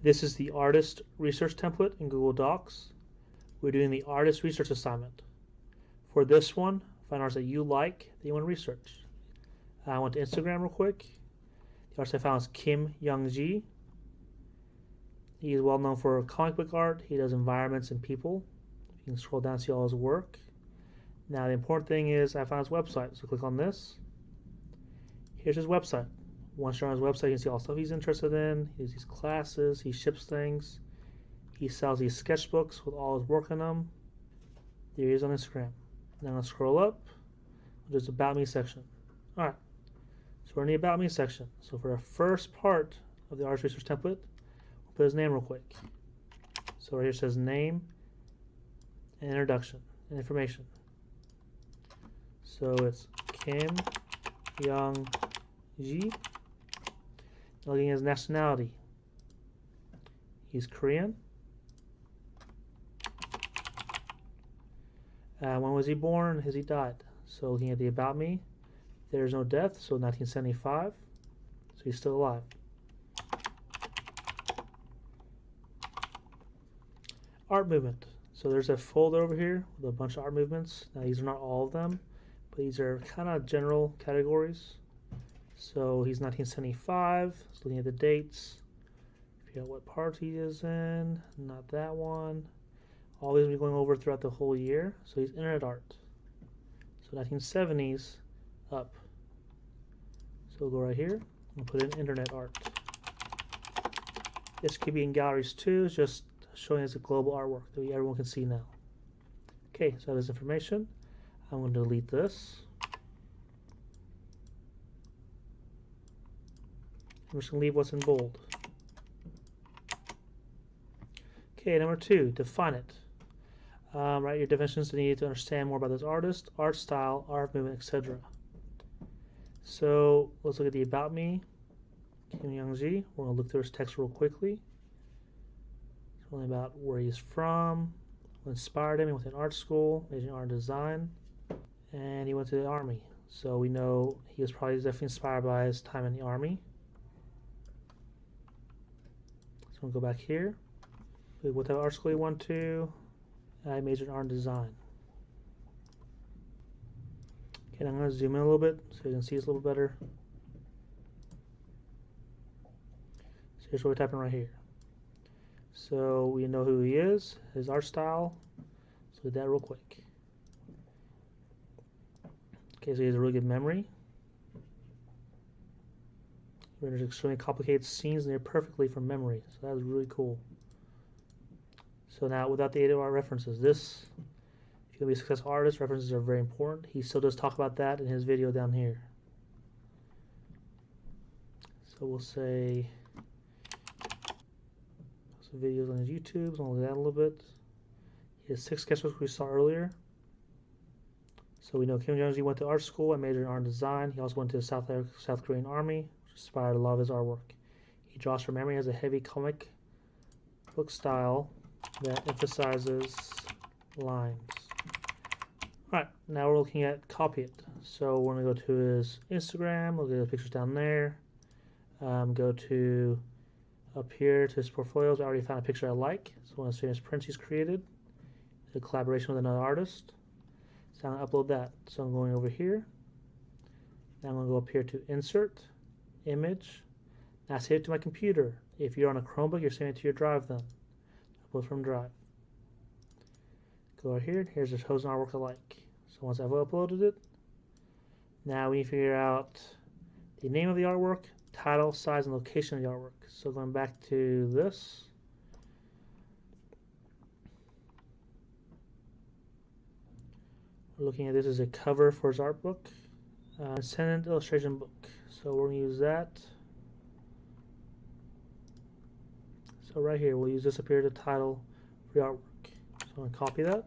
This is the artist research template in Google Docs. We're doing the artist research assignment. For this one, find artists that you like that you want to research. I went to Instagram real quick. The artist I found is Kim Young-ji. He is well known for comic book art. He does environments and people. You can scroll down and see all his work. Now the important thing is I found his website. So click on this. Here's his website. Once you're on his website, you can see all the stuff he's interested in. He has these classes. He ships things. He sells these sketchbooks with all his work in them. There he is on Instagram. Now I'm going to scroll up. There's the About Me section. All right. So we're in the About Me section. So for the first part of the artist research template, we'll put his name real quick. So right here it says name and introduction and information. So it's Kim Young-ji. Looking at his nationality. He's Korean. When was he born? Has he died? So looking at the About Me, there's no death, so 1975. So he's still alive. Art movement. So there's a folder over here with a bunch of art movements. Now these are not all of them, but these are kind of general categories. So he's 1975. So looking at the dates. Figure out what part he is in. Not that one. All these will be going over throughout the whole year. So he's internet art. So 1970s up. So we'll go right here and put in internet art. This could be in galleries too. It's just showing as a global artwork that everyone can see now. Okay, so I have this information. I'm going to delete this. I'm just going to leave what's in bold. Okay, number 2, define it. Write your definitions needed to understand more about this artist, art style, art movement, etc. So let's look at the About Me, Kim Young-ji. We're going to look through his text real quickly. It's only about where he's from, what inspired him. He went to an art school, majored in art and design, and he went to the army. So we know he was probably definitely inspired by his time in the army. So we'll go back here. What type of art school he went to? I majored in art and design. Okay, I'm going to zoom in a little bit so you can see this a little better. So here's what we're typing right here. So we know who he is, his art style. Let's look at that real quick. Okay, so he has a really good memory. He renders extremely complicated scenes near perfectly from memory. So that was really cool. So now, without the aid of our references, if you're going to be a successful artist, references are very important. He still does talk about that in his video down here. So we'll say some videos on his YouTube. So I'll look at that a little bit. He has 6 sketchbooks we saw earlier. So we know Kim Young-ji went to art school and majored in art and design. He also went to the South Korean Army, which inspired a lot of his artwork. He draws from memory, has a heavy comic book style that emphasizes lines. Alright, now we're looking at copy it. So we're going to go to his Instagram, look at the pictures down there, go to up here to his portfolios. I already found a picture I like, so one of his famous prints he's created, a collaboration with another artist. So I'm going to upload that. So I'm going over here. Now I'm going to go up here to Insert, Image. Now save it to my computer. If you're on a Chromebook, you're saving it to your drive then. Upload from drive. Go over here. Here's this hose and artwork I like. So once I've uploaded it, now we need to figure out the name of the artwork, title, size, and location of the artwork. So going back to this. We're looking at this as a cover for his art book. Ascendant illustration book. So we're going to use that. So right here, we'll use this up here to title for the artwork. So I'm going to copy that.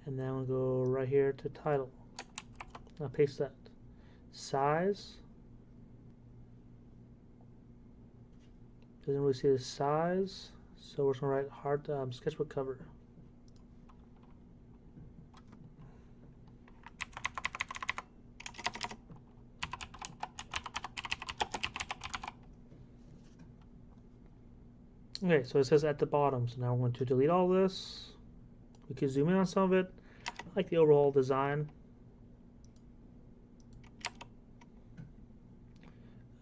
And then we'll go right here to title. Now paste that. Size. Doesn't really see the size. So we're just going to write hard sketchbook cover. Okay, so it says at the bottom. So now we're going to delete all this. We could zoom in on some of it. I like the overall design.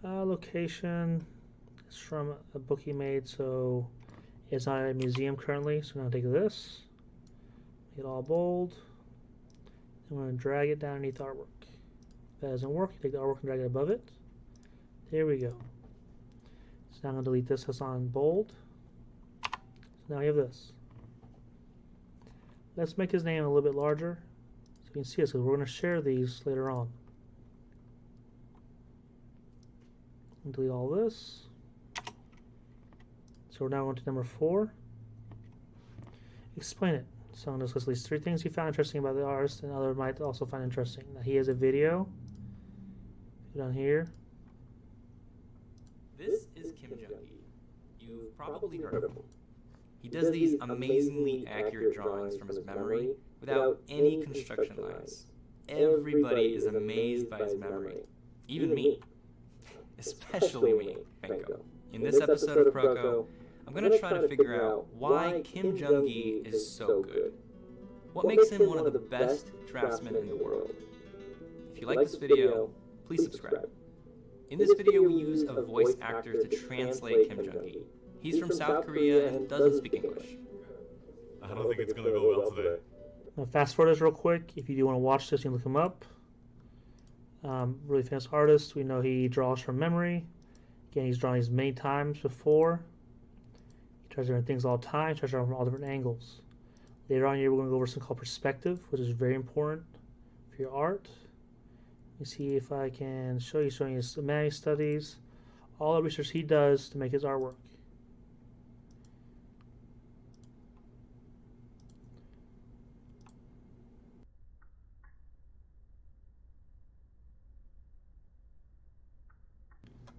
Location is from a book he made, so it's not at a museum currently. So I'm going to take this, make it all bold, and we're going to drag it down underneath the artwork. If that doesn't work, you take the artwork and drag it above it. There we go. So now I'm going to delete this that's on bold. So now you have this. Let's make his name a little bit larger so you can see this, because we're going to share these later on. And delete all this. So we're now going to number 4. Explain it. So I'm going to list at least 3 things you found interesting about the artist, and others might also find interesting. Now he has a video down here. This is Kim Jung-gi. You've probably heard of him. He does these amazingly accurate drawings from his memory without any construction lines. Everybody is amazed by his memory. Even me. Especially me, Benko. In this episode of Proco, I'm going to try to figure out why Kim Jung-gi is so good. What makes him one of the best draftsmen in the world? If you like this video, please subscribe. In this video, we use a voice actor to translate Kim Jung-gi. He's from South Korea and doesn't speak English. I don't think it's going to go well today. Now fast forward this real quick. If you do want to watch this, you can look him up. Really famous artist. We know he draws from memory. Again, he's drawn these many times before. He tries different things all the time. He tries to draw from all different angles. Later on here, we're going to go over something called perspective, which is very important for your art. Let me see if I can show you showing his anatomy studies, all the research he does to make his artwork.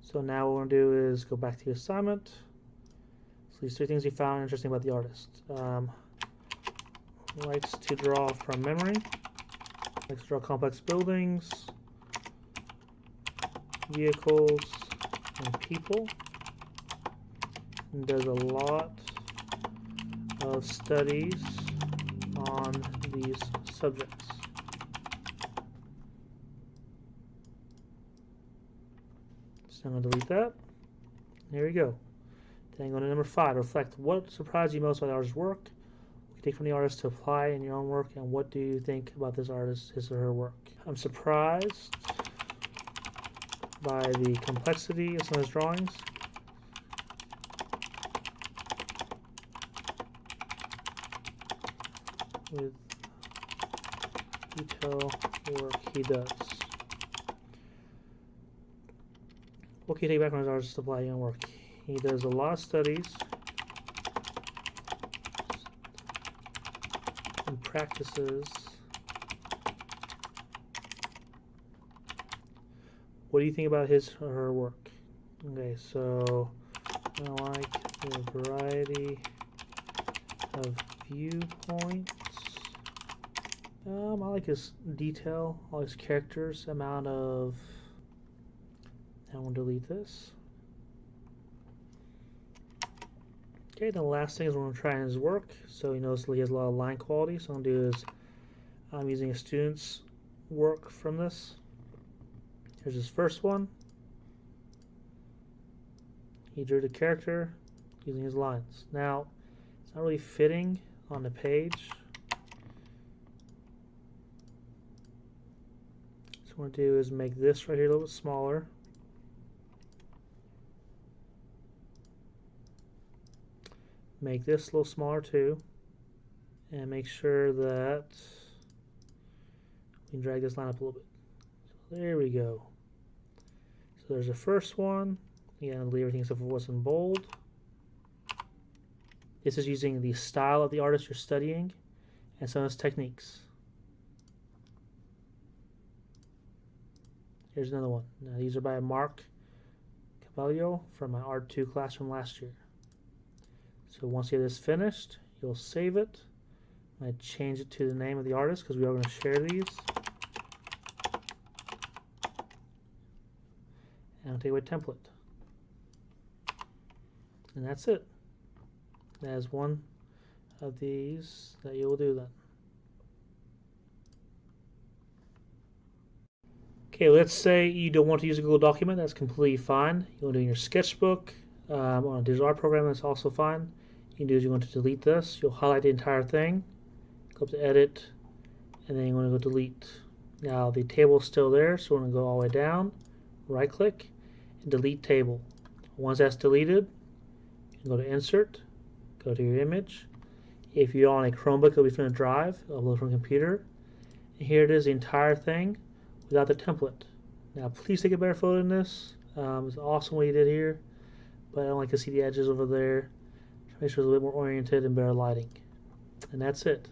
So now what we're going to do is go back to the assignment. So these 3 things we found interesting about the artist. Likes to draw from memory. Likes to draw complex buildings, vehicles, and people. And does a lot of studies on these subjects. So I'm going to delete that. There we go. Then go to number 5. Reflect. What surprised you most about the artist's work? What you can take from the artist to apply in your own work, and what do you think about this artist, his or her work? I'm surprised by the complexity of some of his drawings. With detail work he does. What can you take back from his artist to apply your own work? He does a lot of studies and practices. What do you think about his or her work? Okay, so I like the variety of viewpoints. I like his detail, all his characters, amount of. I'm going to delete this. Okay, the last thing is we're going to try in his work. So you notice he has a lot of line quality. So what I'm going to do is I'm using a student's work from this. Here's his first one. He drew the character using his lines. Now, it's not really fitting on the page. So what I'm going to do is make this right here a little bit smaller. Make this a little smaller too, and make sure that we can drag this line up a little bit. So there we go. So there's the first one. Again, I'll leave everything except for what's in bold. This is using the style of the artist you're studying and some of his techniques. Here's another one. Now these are by Mark Caballero from my Art 2 class from last year. So once you have this finished, you'll save it. I'm going to change it to the name of the artist because we are going to share these. And I'll take away template. And that's it. That is one of these that you will do then. Okay, let's say you don't want to use a Google document. That's completely fine. You want to do it in your sketchbook on a digital art program. That's also fine. You can do is you want to delete this. You'll highlight the entire thing. Go up to Edit, and then you want to go Delete. Now the table is still there, so we're going to go all the way down. Right-click and Delete Table. Once that's deleted, you can go to Insert, go to your image. If you're on a Chromebook, it'll be from the drive, upload from a computer. And here it is, the entire thing without the template. Now please take a better photo than this. It's awesome what you did here, but I don't like to see the edges over there. Make sure it's a little bit more oriented and better lighting. And that's it.